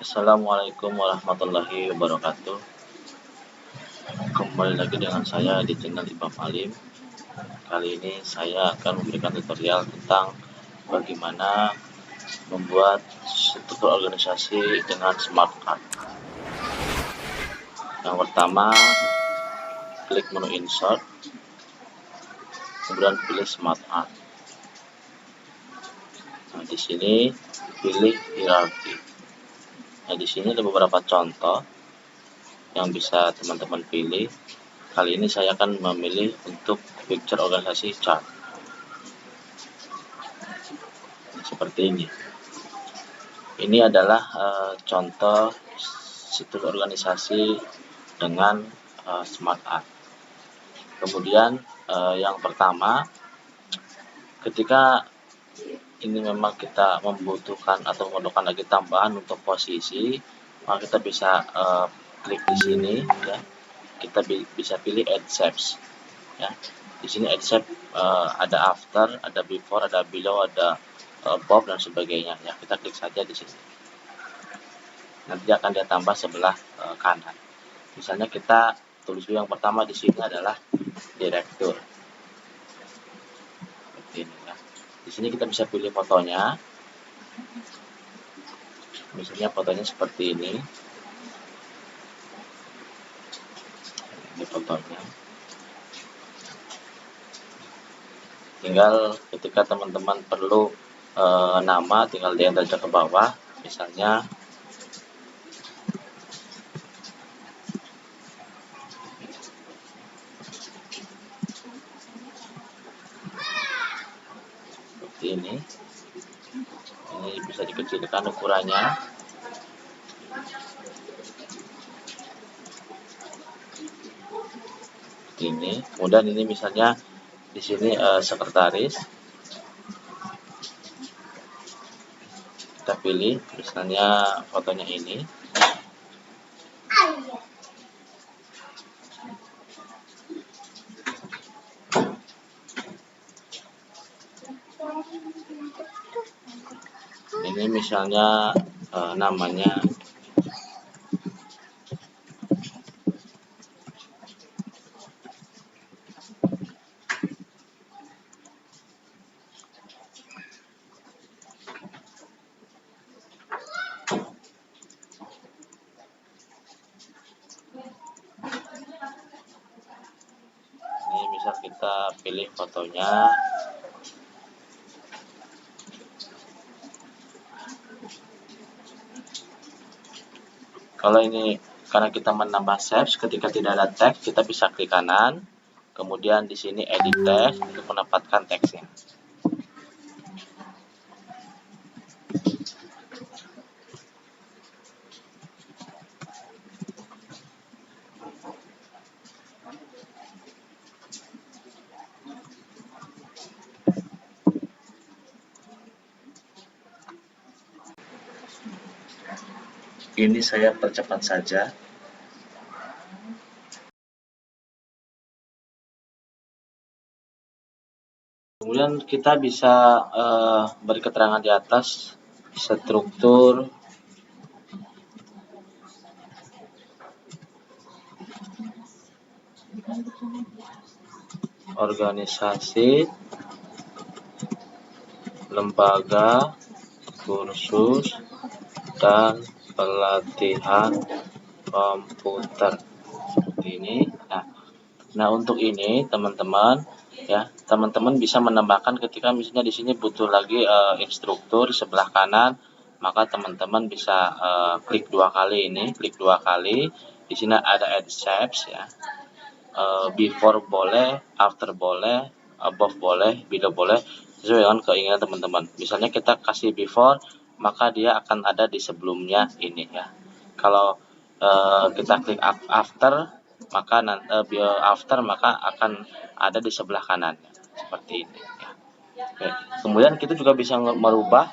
Assalamualaikum warahmatullahi wabarakatuh. Kembali lagi dengan saya di channel Imam Alim. Kali ini saya akan memberikan tutorial tentang bagaimana membuat struktur organisasi dengan smart card. Yang pertama, klik menu insert, kemudian pilih smart card. Nah, di sini pilih hierarki. Nah, di sini ada beberapa contoh yang bisa teman-teman pilih. Kali ini saya akan memilih untuk picture organisasi chart. Seperti ini. Ini adalah contoh struktur organisasi dengan smart art. Kemudian yang pertama, ketika ini memang kita membutuhkan atau memerlukan lagi tambahan untuk posisi, maka kita bisa klik di sini ya. Kita bisa pilih add shapes ya. Di sini add shape ada after, ada before, ada below, ada above dan sebagainya ya. Kita klik saja di sini. Nanti akan dia tambah sebelah kanan. Misalnya kita tulis dulu yang pertama di sini adalah direktur. Seperti ini ya. Di sini kita bisa pilih fotonya. Misalnya fotonya seperti ini. Ini fotonya. Tinggal ketika teman-teman perlu nama, tinggal di-enter aja ke bawah. Misalnya seperti ini. Ini bisa dikecilkan ukurannya. Ini. Kemudian ini misalnya di sini sekretaris. Kita pilih misalnya fotonya ini. Ini misalnya namanya ini bisa kita pilih fotonya. Kalau ini karena kita menambah shapes, ketika tidak ada teks kita bisa klik kanan, kemudian di sini edit text untuk mendapatkan teksnya. Ini saya percepat saja. Kemudian kita bisa beri keterangan di atas struktur organisasi, lembaga, kursus, dan pelatihan komputer. Seperti ini. Nah, untuk ini teman-teman ya, teman-teman bisa menambahkan ketika misalnya di sini butuh lagi instruktur di sebelah kanan, maka teman-teman bisa klik dua kali ini, klik dua kali. Di sini ada add shapes ya. Before boleh, after boleh, above boleh, below boleh, sesuai dengan keinginan teman-teman. Misalnya kita kasih before, maka dia akan ada di sebelumnya ini ya. Kalau kita klik after, maka maka akan ada di sebelah kanan seperti ini ya. Oke. Kemudian kita juga bisa merubah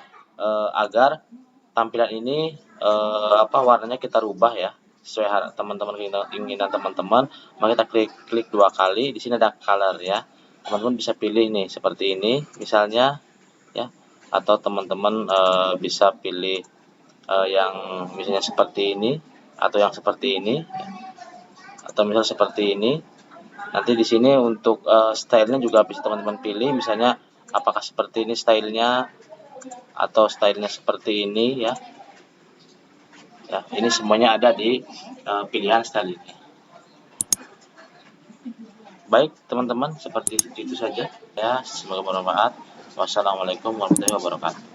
agar tampilan ini warnanya kita rubah ya, sesuai teman-teman keinginan teman-teman. Maka kita klik dua kali. Di sini ada color ya. Teman-teman bisa pilih nih seperti ini misalnya ya, atau teman-teman bisa pilih yang misalnya seperti ini atau yang seperti ini, atau misal seperti ini. Nanti di sini untuk stylenya juga bisa teman-teman pilih, misalnya apakah seperti ini stylenya atau stylenya seperti ini ya. Ya, ini semuanya ada di pilihan style ini. Baik teman-teman, seperti itu saja ya. Semoga bermanfaat. Wassalamualaikum warahmatullahi wabarakatuh.